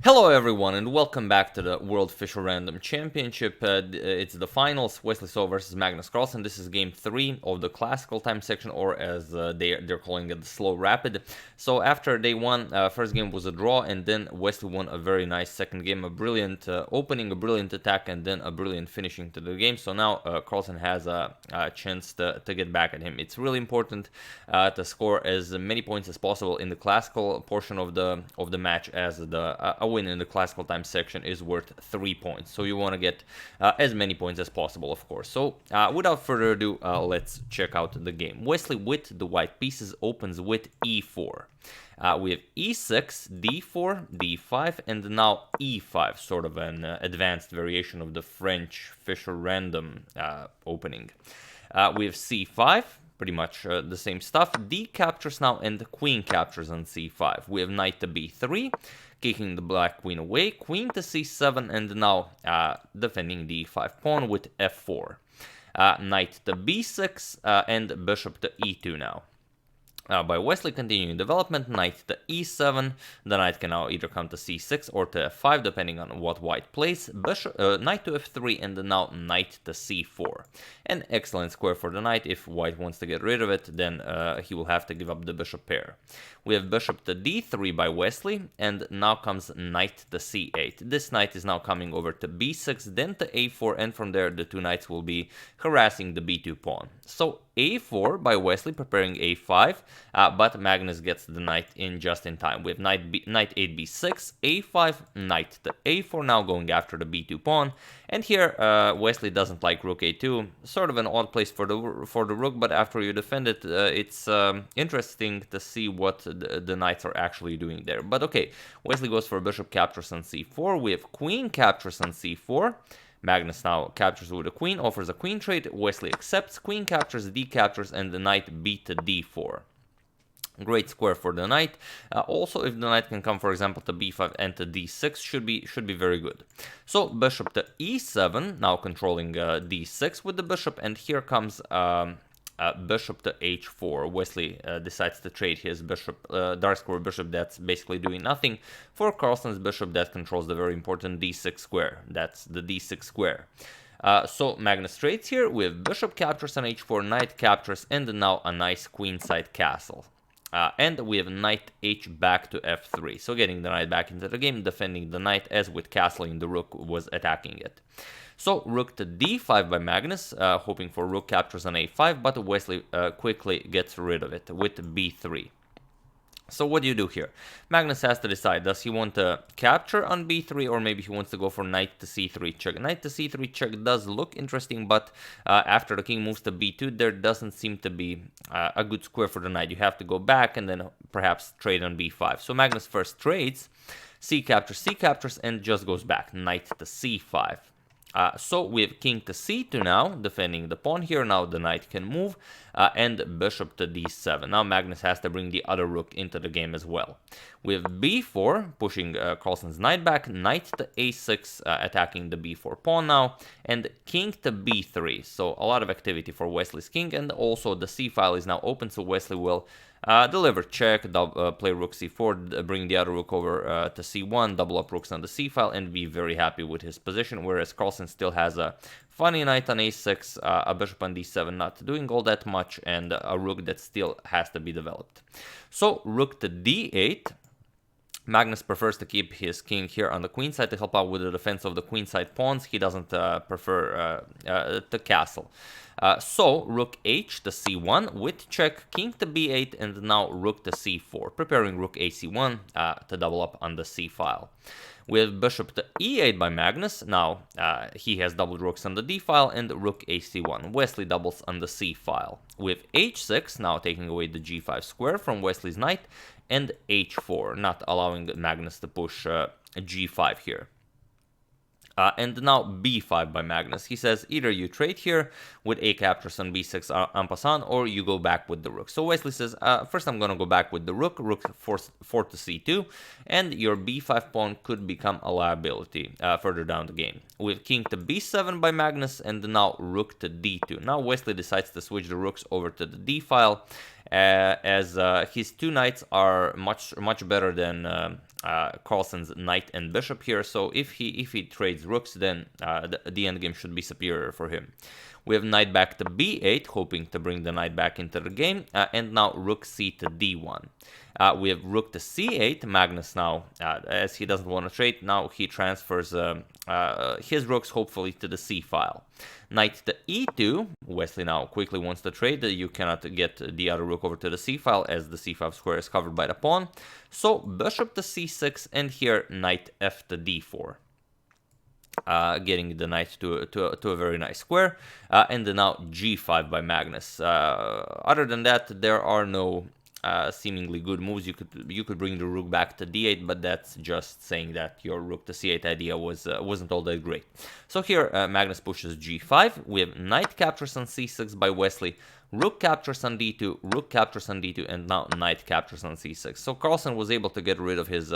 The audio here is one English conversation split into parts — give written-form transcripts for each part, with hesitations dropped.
Hello everyone and welcome back to the World Fischer Random Championship. It's the finals, Wesley versus Magnus Carlsen. This is game 3 of the classical time section, or as they're calling it, the slow rapid. So after day 1, first game was a draw, and then Wesley won a very nice second game, a brilliant opening, a brilliant attack, and then a brilliant finishing to the game. So now Carlsen has a chance to get back at him. It's really important to score as many points as possible in the classical portion of the match, as a win in the classical time section is worth 3 points. So you want to get as many points as possible, of course. So without further ado, let's check out the game. Wesley with the white pieces opens with e4. We have e6, d4, d5, and now e5, sort of an advanced variation of the French Fischer random opening. We have c5. Pretty much the same stuff. D captures now, and the queen captures on c5. We have knight to b3, kicking the black queen away, queen to c7, and now defending the e5 pawn with f4. Knight to b6, and bishop to e2 now. By Wesley continuing development, knight to e7, the knight can now either come to c6 or to f5, depending on what white plays, knight to f3, and now knight to c4. An excellent square for the knight. If white wants to get rid of it, then he will have to give up the bishop pair. We have bishop to d3 by Wesley, and now comes knight to c8. This knight is now coming over to b6, then to a4, and from there the two knights will be harassing the b2 pawn. So a4 by Wesley, preparing a5, but Magnus gets the knight in just in time. We have knight 8 b6, a5, knight to a4, now going after the b2 pawn. And here Wesley doesn't like rook a2, sort of an odd place for the rook, but after you defend it, it's interesting to see what the knights are actually doing there. But okay, Wesley goes for bishop captures on c4, we have queen captures on c4, Magnus now captures with a queen, offers a queen trade, Wesley accepts, queen captures, d captures, and the knight b to d4. Great square for the knight. Also, if the knight can come, for example, to b5 and to d6, should be very good. So bishop to e7, now controlling d6 with the bishop, and here comes bishop to h4. Wesley decides to trade his bishop, dark square bishop that's basically doing nothing, for Carlsen's bishop that controls the very important d6 square. That's the d6 square. So Magnus trades here with bishop captures on h4, knight captures, and now a nice queenside castle. And we have knight h back to f3, so getting the knight back into the game, defending the knight, as with castling the rook was attacking it. So rook to d5 by Magnus, hoping for rook captures on a5, but Wesley quickly gets rid of it with b3. So what do you do here? Magnus has to decide, does he want to capture on b3, or maybe he wants to go for knight to c3 check. Knight to c3 check does look interesting, but after the king moves to b2, there doesn't seem to be a good square for the knight. You have to go back and then perhaps trade on b5. So Magnus first trades, c captures, and just goes back, knight to c5. So we have king to c2 now, defending the pawn here. Now the knight can move, and bishop to d7. Now Magnus has to bring the other rook into the game as well. We have b4, pushing Carlsen's knight back, knight to a6, attacking the b4 pawn now, and king to b3. So a lot of activity for Wesley's king, and also the c file is now open, so Wesley will deliver check, play rook c4, bring the other rook over to c1, double up rooks on the c file, and be very happy with his position, whereas Carlsen still has a funny knight on a6, a bishop on d7 not doing all that much, and a rook that still has to be developed. So rook to d8. Magnus prefers to keep his king here on the queen side to help out with the defense of the queenside pawns. He doesn't prefer to castle. So rook h to c1 with check, king to b8, and now rook to c4, preparing rook ac1 to double up on the c file. We have bishop to e8 by Magnus. Now he has doubled rooks on the d file, and rook ac1. Wesley doubles on the c file. With h6, now taking away the g5 square from Wesley's knight, and h4, not allowing Magnus to push g5 here. And now b5 by Magnus. He says either you trade here with a captures on b6 en passant, or you go back with the rook. So Wesley says, first I'm going to go back with the rook, rook 4 to c2, and your b5 pawn could become a liability further down the game. With king to b7 by Magnus, and now rook to d2. Now Wesley decides to switch the rooks over to the d file, as his two knights are much better than Carlsen's knight and bishop here. So if he trades rooks, then the endgame should be superior for him. We have knight back to b8, hoping to bring the knight back into the game, and now rook c to d1. We have rook to c8. Magnus now, as he doesn't want to trade, now he transfers his rooks hopefully to the c file. Knight to e2. Wesley now quickly wants to trade. You cannot get the other rook over to the c file as the c5 square is covered by the pawn. So bishop to c6, and here knight f to d4. Getting the knight to a very nice square, and then now g5 by Magnus. Other than that, there are no seemingly good moves. You could bring the rook back to d8, but that's just saying that your rook to c8 idea wasn't all that great. So here Magnus pushes g5. We have knight captures on c6 by Wesley. Rook captures on d2, rook captures on d2, and now knight captures on c6. So Carlsen was able to get rid of his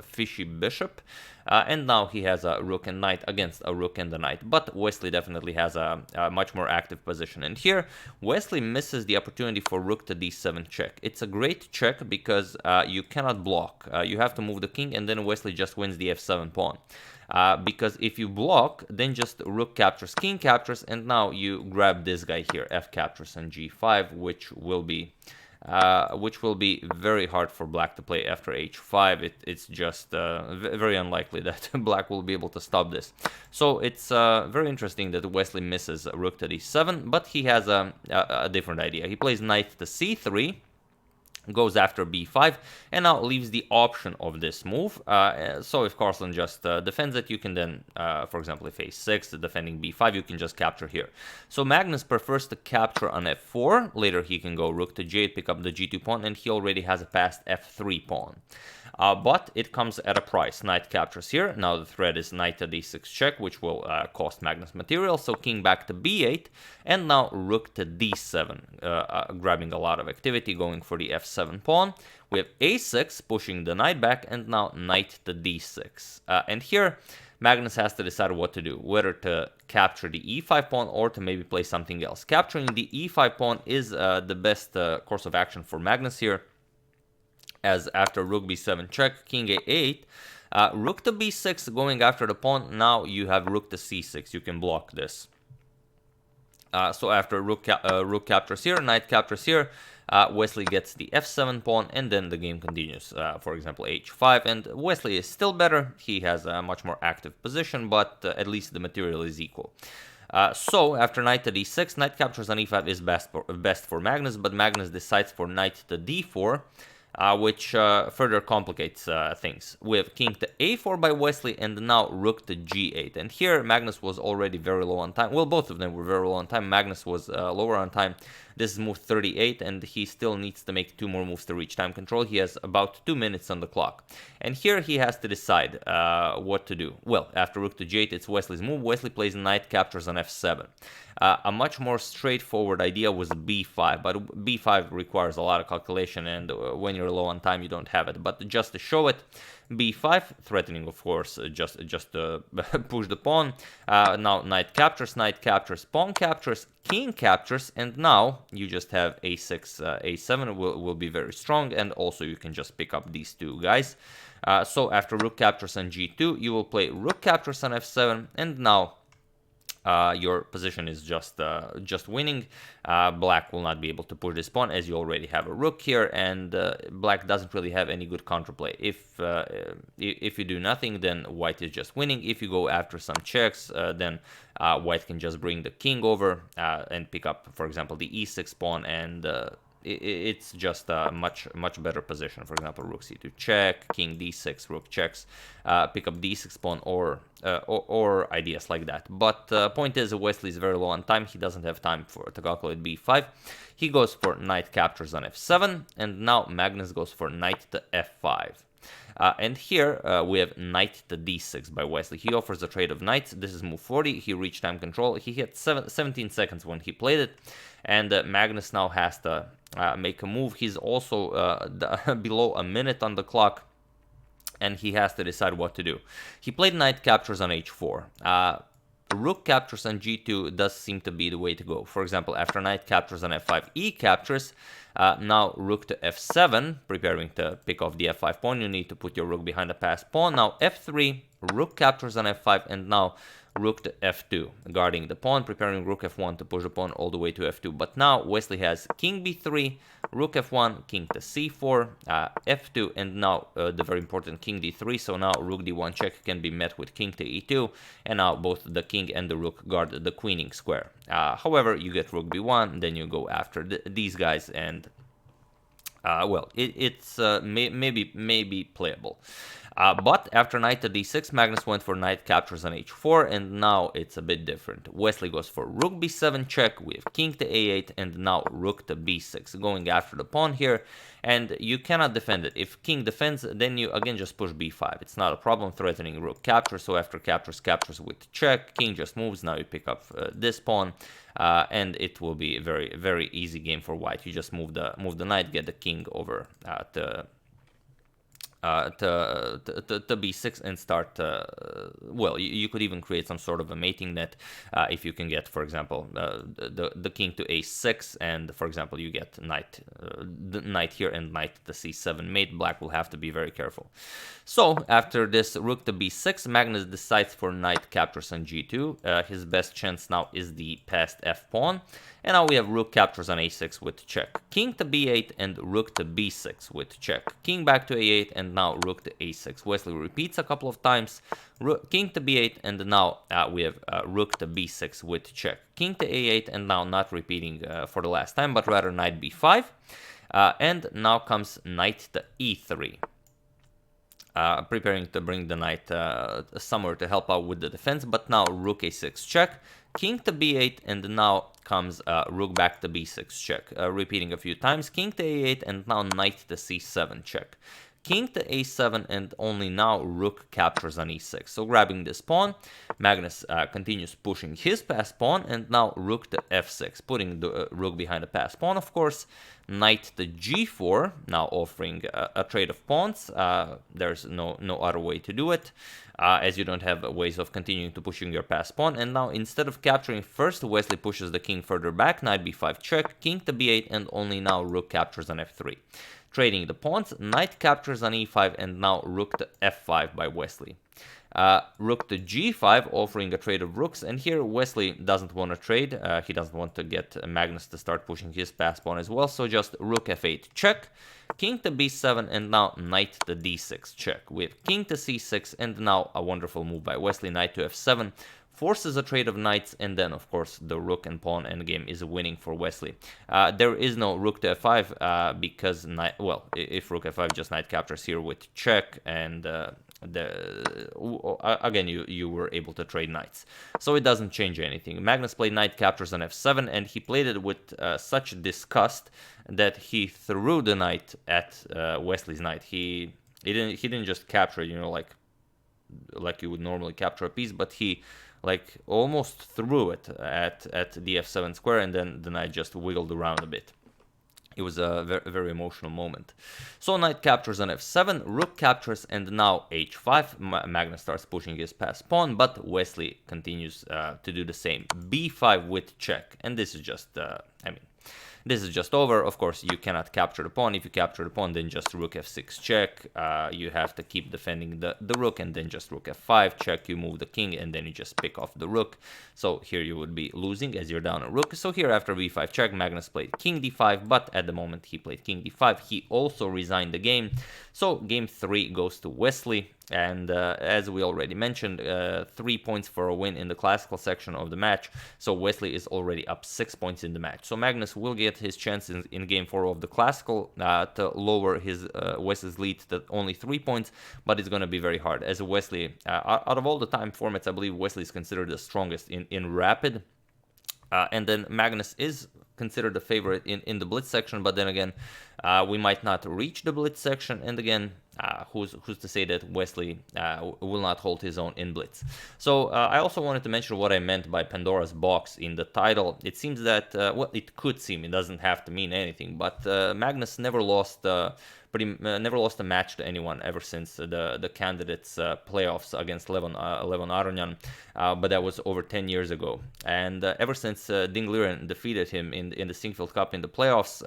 fishy bishop, and now he has a rook and knight against a rook and a knight. But Wesley definitely has a much more active position, and here Wesley misses the opportunity for rook to d7 check. It's a great check because you cannot block. You have to move the king, and then Wesley just wins the f7 pawn. Because if you block, then just rook captures, king captures, and now you grab this guy here, f captures on g5, which will be very hard for black to play after h5. It's just very unlikely that black will be able to stop this. So it's very interesting that Wesley misses rook to d7, but he has a different idea. He plays knight to c3, goes after b5, and now leaves the option of this move. So if Carlsen just defends it, you can then, for example, if a6, defending b5, you can just capture here. So Magnus prefers to capture on f4. Later he can go rook to j8, pick up the g2 pawn, and he already has a passed f3 pawn. But it comes at a price. Knight captures here. Now the threat is knight to d6 check, which will cost Magnus material. So king back to b8, and now rook to d7, grabbing a lot of activity, going for the f7 pawn. We have a6, pushing the knight back, and now knight to d6. And here Magnus has to decide what to do, whether to capture the e5 pawn or to maybe play something else. Capturing the e5 pawn is the best course of action for Magnus here, as after rook b7 check, king a8, rook to b6 going after the pawn. Now you have rook to c6. You can block this. So after rook captures here, knight captures here, Wesley gets the f7 pawn, and then the game continues. For example, h5, and Wesley is still better. He has a much more active position, but at least the material is equal. So after knight to d6, knight captures on e5 is best for Magnus, but Magnus decides for knight to d4, which further complicates things. We have king to a4 by Wesley, and now rook to g8. And here Magnus was already very low on time. Well, both of them were very low on time. Magnus was lower on time. This is move 38, and he still needs to make 2 more moves to reach time control. He has about 2 minutes on the clock. And here he has to decide what to do. Well, after rook to g8, it's Wesley's move. Wesley plays knight captures on f7. A much more straightforward idea was b5, but b5 requires a lot of calculation, and when you're low on time, you don't have it. But just to show it, b5, threatening, of course, just to push the pawn. Now knight captures, pawn captures, king captures, and now you just have a6, a7 will be very strong, and also you can just pick up these two guys. So after rook captures on g2, you will play rook captures on f7, and now your position is just winning. Black will not be able to push this pawn, as you already have a rook here, and black doesn't really have any good counterplay. If you do nothing, then white is just winning. If you go after some checks, then white can just bring the king over and pick up, for example, the e6 pawn, and it's just a much better position. For example, rook c2 check, king d6, rook checks, pick up d6 pawn, or ideas like that. But point is, Wesley is very low on time. He doesn't have time to calculate b5. He goes for knight captures on f7, and now Magnus goes for knight to f5. And here we have knight to d6 by Wesley. He offers a trade of knights. This is move 40. He reached time control. He hit 17 seconds when he played it, and Magnus now has to make a move. He's also below a minute on the clock, and he has to decide what to do. He played knight captures on h4. rook captures on g2 does seem to be the way to go. For example, after knight captures on f5, e captures. Now rook to f7, preparing to pick off the f5 pawn. You need to put your rook behind the passed pawn. Now f3, rook captures on f5, and now rook to f2, guarding the pawn, preparing rook f1 to push the pawn all the way to f2. But now Wesley has king b3, rook f1, king to c4, f2, and now the very important king d3. So now rook d1 check can be met with king to e2, and now both the king and the rook guard the queening square. However, you get rook b1, then you go after these guys, and well, it's maybe playable. But after knight to d6, Magnus went for knight captures on h4, and now it's a bit different. Wesley goes for rook b7 check, we have king to a8, and now rook to b6, going after the pawn here, and you cannot defend it. If king defends, then you again just push b5. It's not a problem threatening rook capture, so after captures with check, king just moves, now you pick up this pawn, and it will be a very easy game for white. You just move the knight, get the king over to b6 and start, well, you could even create some sort of a mating net if you can get, for example, the king to a6, and for example you get the knight here and knight to c7 mate. Black will have to be very careful. So after this rook to b6, Magnus decides for knight captures on g2. His best chance now is the passed f pawn, and now we have rook captures on a6 with check, king to b8, and rook to b6 with check, king back to a8, and now rook to a6. Wesley repeats a couple of times, king to b8, and now we have rook to b6 with check, king to a8, and now not repeating for the last time, but rather knight b5, and now comes knight to e3. Preparing to bring the knight somewhere to help out with the defense, but now rook a6 check, king to b8, and now comes rook back to b6 check, repeating a few times, king to a8, and now knight to c7 check, king to a7, and only now rook captures on e6. So grabbing this pawn, Magnus continues pushing his passed pawn, and now rook to f6, putting the rook behind the passed pawn, of course, knight to g4, now offering a trade of pawns. There's no other way to do it, as you don't have ways of continuing to pushing your passed pawn. And now instead of capturing first, Wesley pushes the king further back, knight b5 check, king to b8, and only now rook captures on f3. Trading the pawns, knight captures on e5, and now rook to f5 by Wesley. Rook to g5, offering a trade of rooks, and here Wesley doesn't want to trade. He doesn't want to get Magnus to start pushing his passed pawn as well, so just rook f8 check, king to b7, and now knight to d6 check, with king to c6, and now a wonderful move by Wesley, knight to f7, forces a trade of knights, and then of course the rook and pawn endgame is winning for Wesley. There is no rook to f5 because if rook f5, just knight captures here with check, and again you were able to trade knights, so it doesn't change anything. Magnus played knight captures on f7, and he played it with such disgust that he threw the knight at Wesley's knight. He didn't just capture it, like you would normally capture a piece, but he almost threw it at the f7 square, and then the knight just wiggled around a bit. It was a very emotional moment. So knight captures on f7, rook captures, and now h5. Magnus starts pushing his passed pawn, but Wesley continues to do the same. b5 with check, and this is just, this is just over. Of course, you cannot capture the pawn. If you capture the pawn, then just rook f6 check. You have to keep defending the rook, and then just rook f5 check. You move the king, and then you just pick off the rook. So here you would be losing as you're down a rook. So here after b5 check, Magnus played king d5, but at the moment he played king d5, he also resigned the game. So game 3 goes to Wesley. And as we already mentioned, 3 points for a win in the classical section of the match. So Wesley is already up 6 points in the match. So Magnus will get his chance in game 4 of the classical to lower his Wesley's lead to only 3 points. But it's going to be very hard. As Wesley, out of all the time formats, I believe Wesley is considered the strongest in rapid. And then Magnus is considered the favorite in the blitz section, but then again, we might not reach the blitz section, and again, who's to say that Wesley will not hold his own in blitz. So I also wanted to mention what I meant by Pandora's box in the title. It seems that, well, it could seem, it doesn't have to mean anything, but Magnus never lost but he never lost a match to anyone ever since the candidates playoffs against Levon Aronjan, but that was over 10 years ago. And ever since Ding Liren defeated him in the Sinquefield Cup in the playoffs,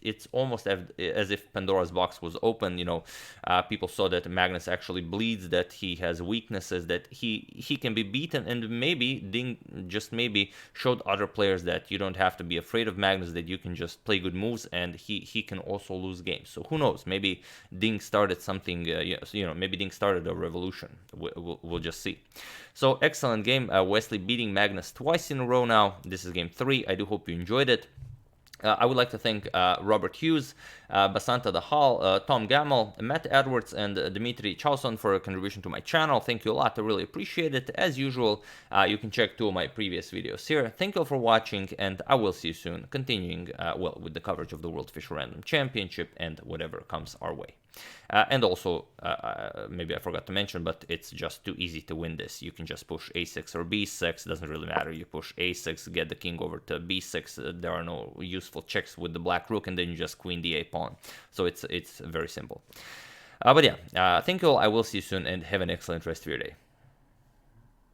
it's almost as if Pandora's box was open. You know, people saw that Magnus actually bleeds, that he has weaknesses, that he can be beaten, and maybe Ding just maybe showed other players that you don't have to be afraid of Magnus, that you can just play good moves, and he can also lose games. So who knows? Maybe Ding started something. Maybe Ding started a revolution. We'll just see. So excellent game. Wesley beating Magnus twice in a row now. This is game 3. I do hope you enjoyed it. I would like to thank Robert Hughes, Basanta Dahal, Tom Gamel, Matt Edwards, and Dmitry Chauson for a contribution to my channel. Thank you a lot. I really appreciate it. As usual, you can check 2 of my previous videos here. Thank you all for watching, and I will see you soon, continuing, with the coverage of the World Fischer Random Championship and whatever comes our way. And also, maybe I forgot to mention, but it's just too easy to win this. You can just push a6 or b6, doesn't really matter. You push a6, get the king over to b6. There are no useful checks with the black rook, and then you just queen the a pawn. So it's very simple. But yeah, thank you all. I will see you soon, and have an excellent rest of your day.